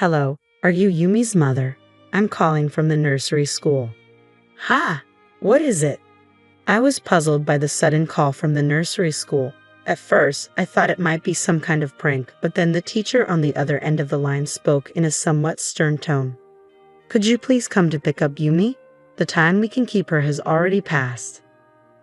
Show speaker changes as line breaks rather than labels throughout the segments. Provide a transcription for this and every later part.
Hello, are you Yumi's mother? I'm calling from the nursery school. Ha! What is it? I was puzzled by the sudden call from the nursery school. At first, I thought it might be some kind of prank, but then the teacher on the other end of the line spoke in a somewhat stern tone. Could you please come to pick up Yumi? The time we can keep her has already passed.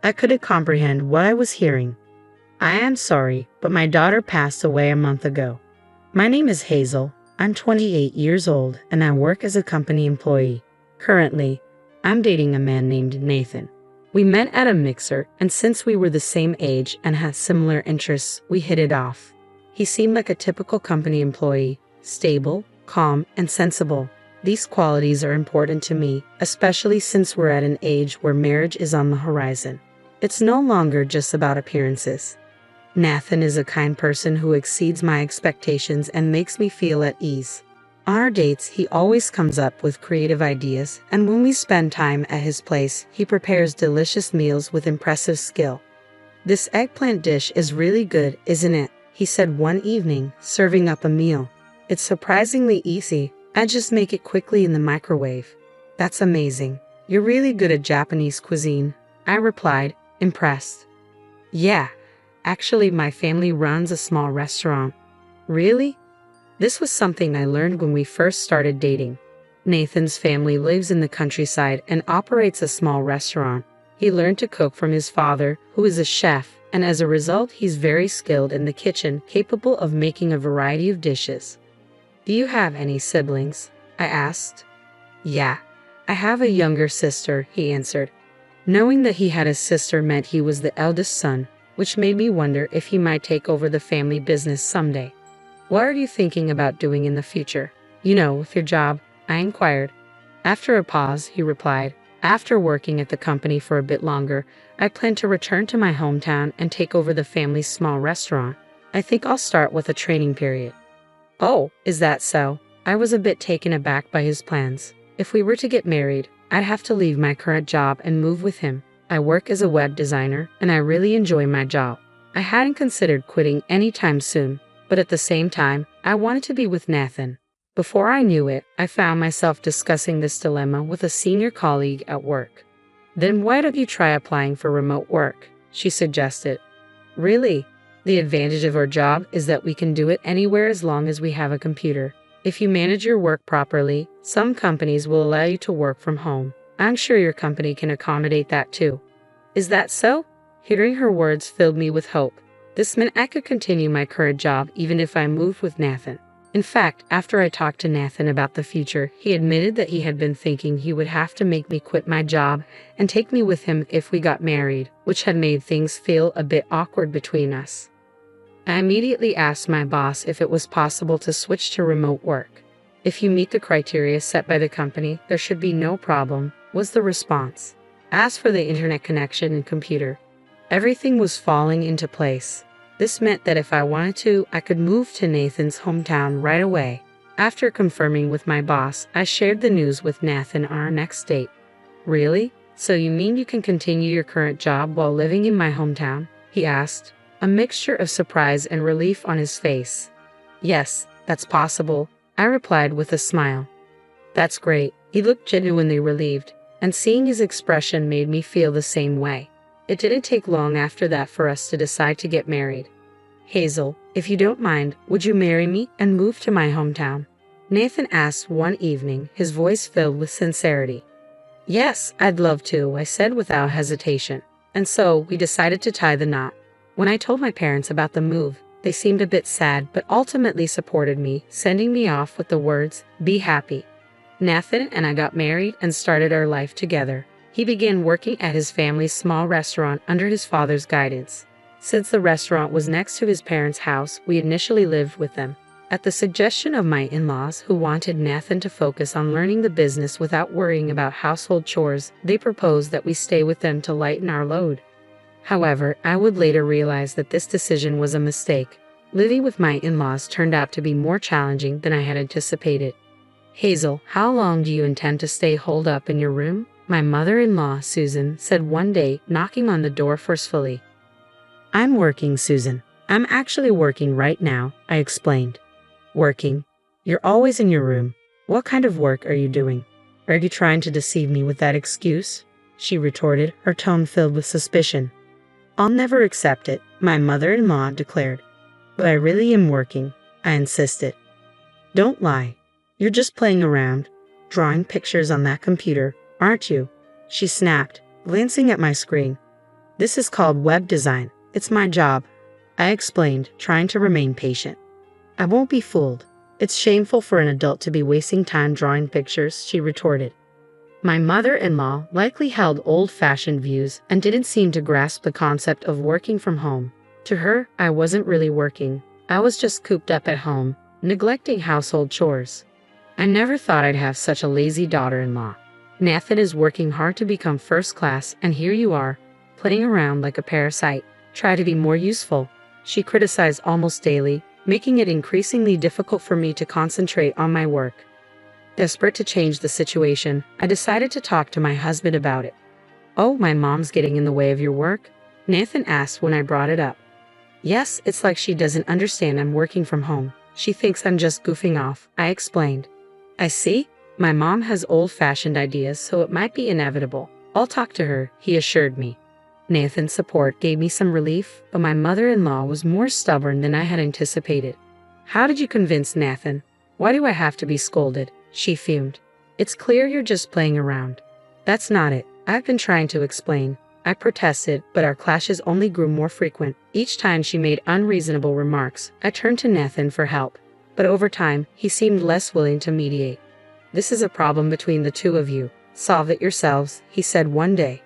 I couldn't comprehend what I was hearing. I am sorry, but my daughter passed away a month ago. My name is Hazel. I'm 28 years old, and I work as a company employee. Currently, I'm dating a man named Nathan. We met at a mixer, and since we were the same age and had similar interests, we hit it off. He seemed like a typical company employee, stable, calm, and sensible. These qualities are important to me, especially since we're at an age where marriage is on the horizon. It's no longer just about appearances. Nathan is a kind person who exceeds my expectations and makes me feel at ease. On our dates, he always comes up with creative ideas, and when we spend time at his place, he prepares delicious meals with impressive skill. This eggplant dish is really good, isn't it? He said one evening, serving up a meal. It's surprisingly easy. I just make it quickly in the microwave. That's amazing. You're really good at Japanese cuisine, I replied, impressed. Yeah. Actually, my family runs a small restaurant. Really? This was something I learned when we first started dating. Nathan's family lives in the countryside and operates a small restaurant. He learned to cook from his father, who is a chef, and as a result, he's very skilled in the kitchen, capable of making a variety of dishes. Do you have any siblings? I asked. Yeah, I have a younger sister, he answered. Knowing that he had a sister meant he was the eldest son, which made me wonder if he might take over the family business someday. What are you thinking about doing in the future? With your job, I inquired. After a pause, he replied, after working at the company for a bit longer, I plan to return to my hometown and take over the family's small restaurant. I think I'll start with a training period. Oh, is that so? I was a bit taken aback by his plans. If we were to get married, I'd have to leave my current job and move with him. I work as a web designer, and I really enjoy my job. I hadn't considered quitting anytime soon, but at the same time, I wanted to be with Nathan. Before I knew it, I found myself discussing this dilemma with a senior colleague at work. Then why don't you try applying for remote work? She suggested. Really? The advantage of our job is that we can do it anywhere as long as we have a computer. If you manage your work properly, some companies will allow you to work from home. I'm sure your company can accommodate that too. Is that so? Hearing her words filled me with hope. This meant I could continue my current job even if I moved with Nathan. In fact, after I talked to Nathan about the future, he admitted that he had been thinking he would have to make me quit my job and take me with him if we got married, which had made things feel a bit awkward between us. I immediately asked my boss if it was possible to switch to remote work. If you meet the criteria set by the company, there should be no problem, was the response. As for the internet connection and computer, everything was falling into place. This meant that if I wanted to, I could move to Nathan's hometown right away. After confirming with my boss, I shared the news with Nathan on our next date. Really? So you mean you can continue your current job while living in my hometown? He asked, a mixture of surprise and relief on his face. Yes, that's possible, I replied with a smile. That's great. He looked genuinely relieved, and seeing his expression made me feel the same way. It didn't take long after that for us to decide to get married. Hazel, if you don't mind, would you marry me and move to my hometown? Nathan asked one evening, his voice filled with sincerity. Yes, I'd love to, I said without hesitation. And so, we decided to tie the knot. When I told my parents about the move, they seemed a bit sad but ultimately supported me, sending me off with the words, "Be happy." Nathan and I got married and started our life together. He began working at his family's small restaurant under his father's guidance. Since the restaurant was next to his parents' house, we initially lived with them. At the suggestion of my in-laws, who wanted Nathan to focus on learning the business without worrying about household chores, they proposed that we stay with them to lighten our load. However, I would later realize that this decision was a mistake. Living with my in-laws turned out to be more challenging than I had anticipated. Hazel, how long do you intend to stay holed up in your room? My mother-in-law, Susan, said one day, knocking on the door forcefully. I'm working, Susan. I'm actually working right now, I explained. Working? You're always in your room. What kind of work are you doing? Are you trying to deceive me with that excuse? She retorted, her tone filled with suspicion. I'll never accept it, my mother-in-law declared. But I really am working, I insisted. Don't lie. You're just playing around, drawing pictures on that computer, aren't you? She snapped, glancing at my screen. This is called web design. It's my job, I explained, trying to remain patient. I won't be fooled. It's shameful for an adult to be wasting time drawing pictures, she retorted. My mother-in-law likely held old-fashioned views and didn't seem to grasp the concept of working from home. To her, I wasn't really working. I was just cooped up at home, neglecting household chores. I never thought I'd have such a lazy daughter-in-law. Nathan is working hard to become first class, and here you are, playing around like a parasite. Try to be more useful. She criticized almost daily, making it increasingly difficult for me to concentrate on my work. Desperate to change the situation, I decided to talk to my husband about it. Oh, my mom's getting in the way of your work? Nathan asked when I brought it up. Yes, it's like she doesn't understand I'm working from home. She thinks I'm just goofing off, I explained. I see. My mom has old-fashioned ideas, so it might be inevitable. I'll talk to her, he assured me. Nathan's support gave me some relief, but my mother-in-law was more stubborn than I had anticipated. How did you convince Nathan? Why do I have to be scolded? She fumed. It's clear you're just playing around. That's not it. I've been trying to explain. I protested, but our clashes only grew more frequent. Each time she made unreasonable remarks, I turned to Nathan for help. But over time, he seemed less willing to mediate. This is a problem between the two of you. Solve it yourselves, he said one day.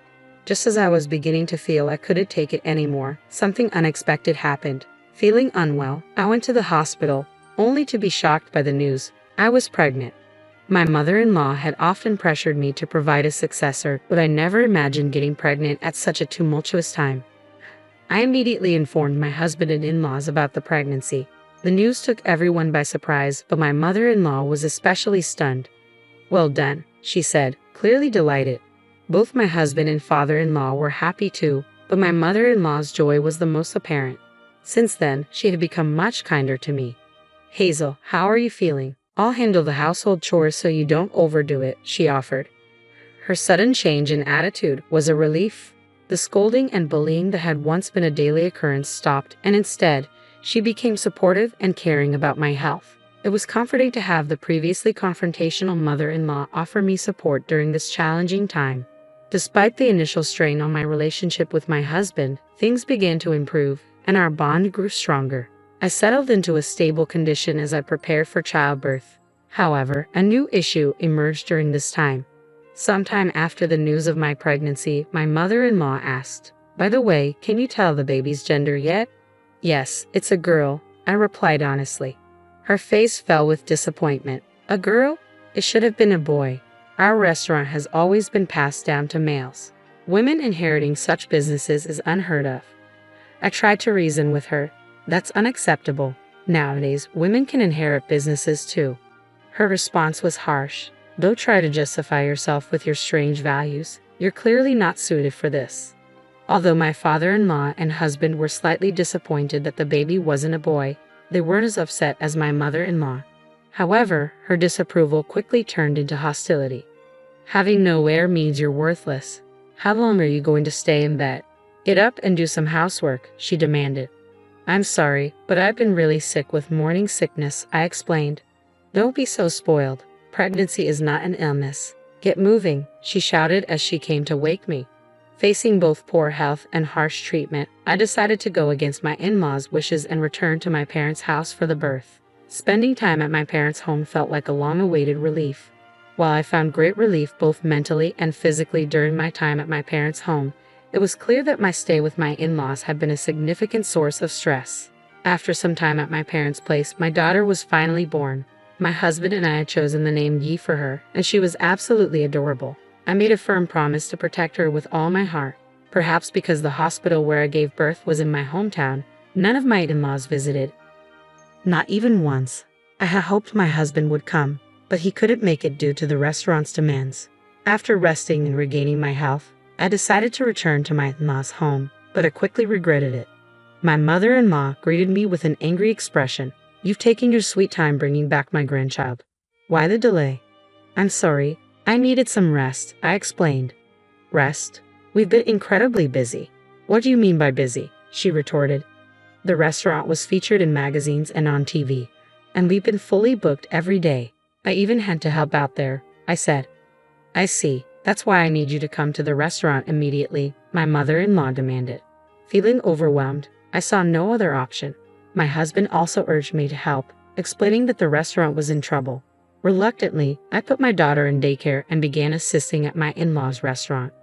Just as I was beginning to feel I couldn't take it anymore, something unexpected happened. Feeling unwell, I went to the hospital, only to be shocked by the news. I was pregnant. My mother-in-law had often pressured me to provide a successor, but I never imagined getting pregnant at such a tumultuous time. I immediately informed my husband and in-laws about the pregnancy. The news took everyone by surprise, but my mother-in-law was especially stunned. Well done, she said, clearly delighted. Both my husband and father-in-law were happy too, but my mother-in-law's joy was the most apparent. Since then, she had become much kinder to me. Hazel, how are you feeling? I'll handle the household chores so you don't overdo it, she offered. Her sudden change in attitude was a relief. The scolding and bullying that had once been a daily occurrence stopped, and instead, she became supportive and caring about my health. It was comforting to have the previously confrontational mother-in-law offer me support during this challenging time. Despite the initial strain on my relationship with my husband, things began to improve, and our bond grew stronger. I settled into a stable condition as I prepared for childbirth. However, a new issue emerged during this time. Sometime after the news of my pregnancy, my mother-in-law asked, "By the way, can you tell the baby's gender yet?" "Yes, it's a girl," I replied honestly. Her face fell with disappointment. "A girl? It should have been a boy. Our restaurant has always been passed down to males. Women inheriting such businesses is unheard of." I tried to reason with her. That's unacceptable. Nowadays, women can inherit businesses too. Her response was harsh. Don't try to justify yourself with your strange values. You're clearly not suited for this. Although my father-in-law and husband were slightly disappointed that the baby wasn't a boy, they weren't as upset as my mother-in-law. However, her disapproval quickly turned into hostility. Having no heir means you're worthless. How long are you going to stay in bed? Get up and do some housework, she demanded. I'm sorry, but I've been really sick with morning sickness, I explained. Don't be so spoiled. Pregnancy is not an illness. Get moving, she shouted as she came to wake me. Facing both poor health and harsh treatment, I decided to go against my in-laws' wishes and return to my parents' house for the birth. Spending time at my parents' home felt like a long-awaited relief. While I found great relief both mentally and physically during my time at my parents' home, it was clear that my stay with my in-laws had been a significant source of stress. After some time at my parents' place, my daughter was finally born. My husband and I had chosen the name Yi for her, and she was absolutely adorable. I made a firm promise to protect her with all my heart. Perhaps because the hospital where I gave birth was in my hometown, none of my in-laws visited. Not even once. I had hoped my husband would come, but he couldn't make it due to the restaurant's demands. After resting and regaining my health, I decided to return to my in-laws' home, but I quickly regretted it. My mother-in-law greeted me with an angry expression. You've taken your sweet time bringing back my grandchild. Why the delay? I'm sorry. I needed some rest, I explained. Rest? We've been incredibly busy. What do you mean by busy? She retorted. The restaurant was featured in magazines and on TV, and we've been fully booked every day. I even had to help out there, I said. I see. That's why I need you to come to the restaurant immediately, my mother-in-law demanded. Feeling overwhelmed, I saw no other option. My husband also urged me to help, explaining that the restaurant was in trouble. Reluctantly, I put my daughter in daycare and began assisting at my in-laws' restaurant.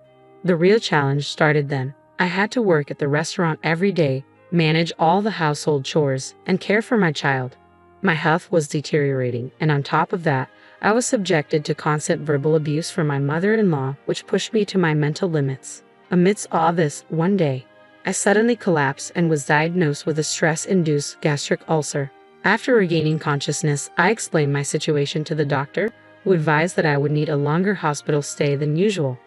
The real challenge started then. I had to work at the restaurant every day, manage all the household chores, and care for my child. My health was deteriorating, and on top of that, I was subjected to constant verbal abuse from my mother-in-law, which pushed me to my mental limits. Amidst all this, one day, I suddenly collapsed and was diagnosed with a stress-induced gastric ulcer. After regaining consciousness, I explained my situation to the doctor, who advised that I would need a longer hospital stay than usual.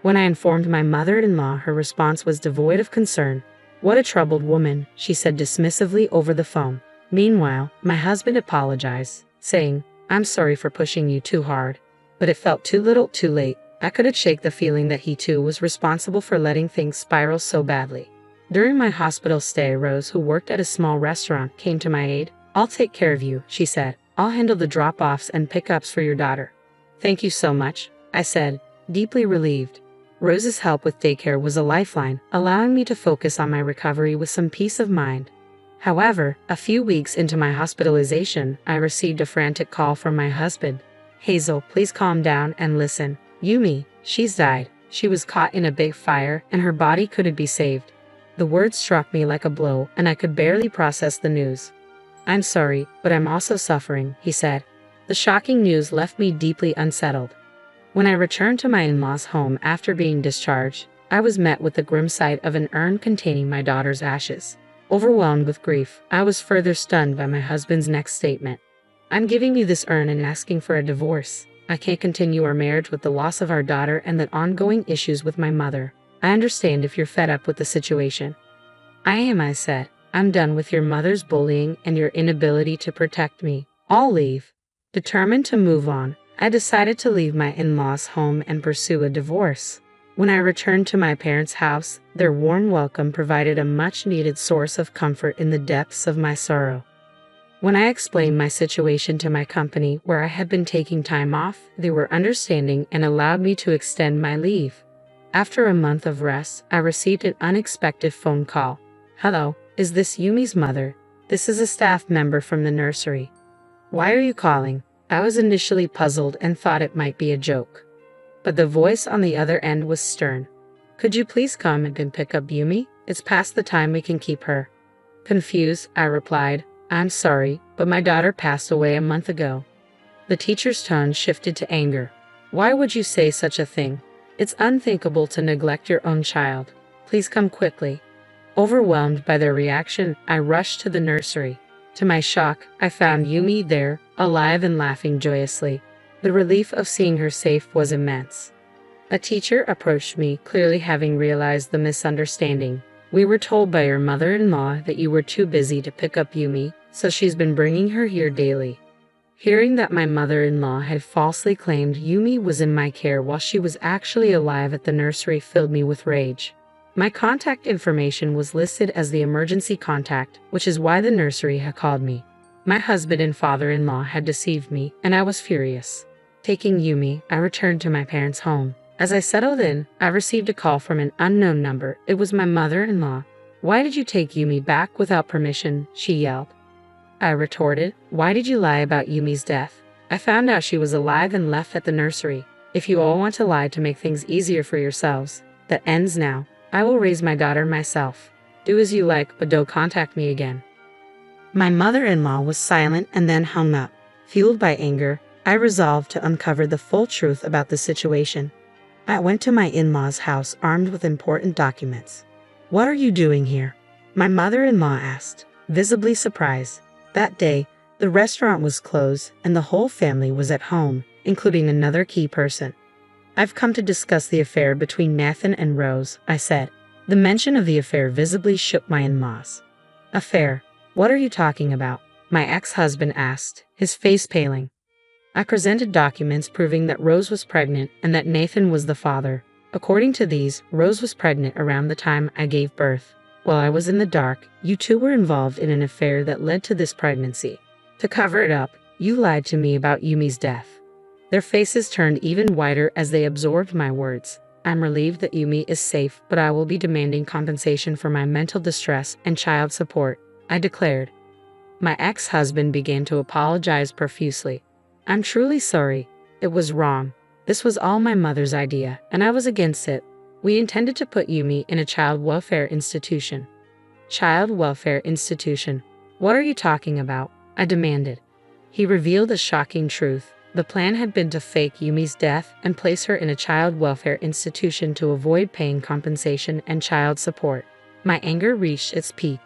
When I informed my mother-in-law, her response was devoid of concern. What a troubled woman, she said dismissively over the phone. Meanwhile, my husband apologized, saying, I'm sorry for pushing you too hard. But it felt too little too late. I couldn't shake the feeling that he too was responsible for letting things spiral so badly. During my hospital stay, Rose, who worked at a small restaurant, came to my aid. I'll take care of you, she said. I'll handle the drop-offs and pickups for your daughter. Thank you so much, I said, deeply relieved. Rose's help with daycare was a lifeline, allowing me to focus on my recovery with some peace of mind. However, a few weeks into my hospitalization, I received a frantic call from my husband. Hazel, please calm down and listen. Yumi, she's died. She was caught in a big fire and her body couldn't be saved. The words struck me like a blow and I could barely process the news. I'm sorry, but I'm also suffering, he said. The shocking news left me deeply unsettled. When I returned to my in-laws' home after being discharged, I was met with the grim sight of an urn containing my daughter's ashes. Overwhelmed with grief, I was further stunned by my husband's next statement. I'm giving you this urn and asking for a divorce. I can't continue our marriage with the loss of our daughter and the ongoing issues with my mother. I understand if you're fed up with the situation. I am, I said. I'm done with your mother's bullying and your inability to protect me. I'll leave. Determined to move on, I decided to leave my in-laws' home and pursue a divorce. When I returned to my parents' house, their warm welcome provided a much-needed source of comfort in the depths of my sorrow. When I explained my situation to my company where I had been taking time off, they were understanding and allowed me to extend my leave. After a month of rest, I received an unexpected phone call. Hello, is this Yumi's mother? This is a staff member from the nursery. Why are you calling? I was initially puzzled and thought it might be a joke. But the voice on the other end was stern. Could you please come and pick up Yumi? It's past the time we can keep her. Confused, I replied, I'm sorry, but my daughter passed away a month ago. The teacher's tone shifted to anger. Why would you say such a thing? It's unthinkable to neglect your own child. Please come quickly. Overwhelmed by their reaction, I rushed to the nursery. To my shock, I found Yumi there, alive and laughing joyously. The relief of seeing her safe was immense. A teacher approached me, clearly having realized the misunderstanding. We were told by your mother-in-law that you were too busy to pick up Yumi, so she's been bringing her here daily. Hearing that my mother-in-law had falsely claimed Yumi was in my care while she was actually alive at the nursery filled me with rage. My contact information was listed as the emergency contact, which is why the nursery had called me. My husband and father-in-law had deceived me, and I was furious. Taking Yumi, I returned to my parents' home. As I settled in, I received a call from an unknown number. It was my mother-in-law. Why did you take Yumi back without permission? She yelled. I retorted, why did you lie about Yumi's death? I found out she was alive and left at the nursery. If you all want to lie to make things easier for yourselves, that ends now. I will raise my daughter myself. Do as you like, but don't contact me again. My mother-in-law was silent and then hung up. Fueled by anger, I resolved to uncover the full truth about the situation. I went to my in-laws' house armed with important documents. What are you doing here? My mother-in-law asked, visibly surprised. That day, the restaurant was closed and the whole family was at home, including another key person. I've come to discuss the affair between Nathan and Rose, I said. The mention of the affair visibly shook my in-laws. Affair? What are you talking about? My ex-husband asked, his face paling. I presented documents proving that Rose was pregnant and that Nathan was the father. According to these, Rose was pregnant around the time I gave birth. While I was in the dark, you two were involved in an affair that led to this pregnancy. To cover it up, you lied to me about Yumi's death. Their faces turned even whiter as they absorbed my words. I'm relieved that Yumi is safe, but I will be demanding compensation for my mental distress and child support, I declared. My ex-husband began to apologize profusely. I'm truly sorry. It was wrong. This was all my mother's idea, and I was against it. We intended to put Yumi in a child welfare institution. Child welfare institution? What are you talking about? I demanded. He revealed a shocking truth. The plan had been to fake Yumi's death and place her in a child welfare institution to avoid paying compensation and child support. My anger reached its peak.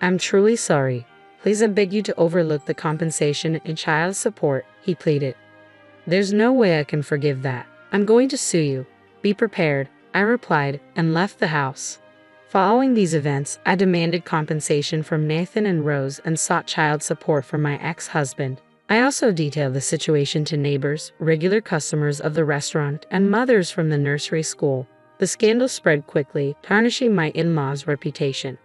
I'm truly sorry. Please, I beg you to overlook the compensation and child support, he pleaded. There's no way I can forgive that. I'm going to sue you. Be prepared, I replied, and left the house. Following these events, I demanded compensation from Nathan and Rose and sought child support from my ex-husband. I also detailed the situation to neighbors, regular customers of the restaurant, and mothers from the nursery school. The scandal spread quickly, tarnishing my in-laws' reputation.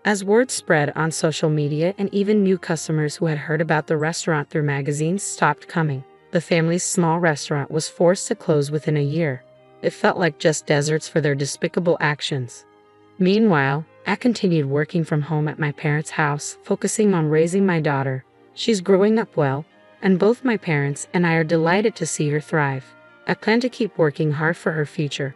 As word spread on social media and even new customers who had heard about the restaurant through magazines stopped coming, the family's small restaurant was forced to close within a year. It felt like just deserts for their despicable actions. Meanwhile, I continued working from home at my parents' house, focusing on raising my daughter. She's growing up well, and both my parents and I are delighted to see her thrive. I plan to keep working hard for her future.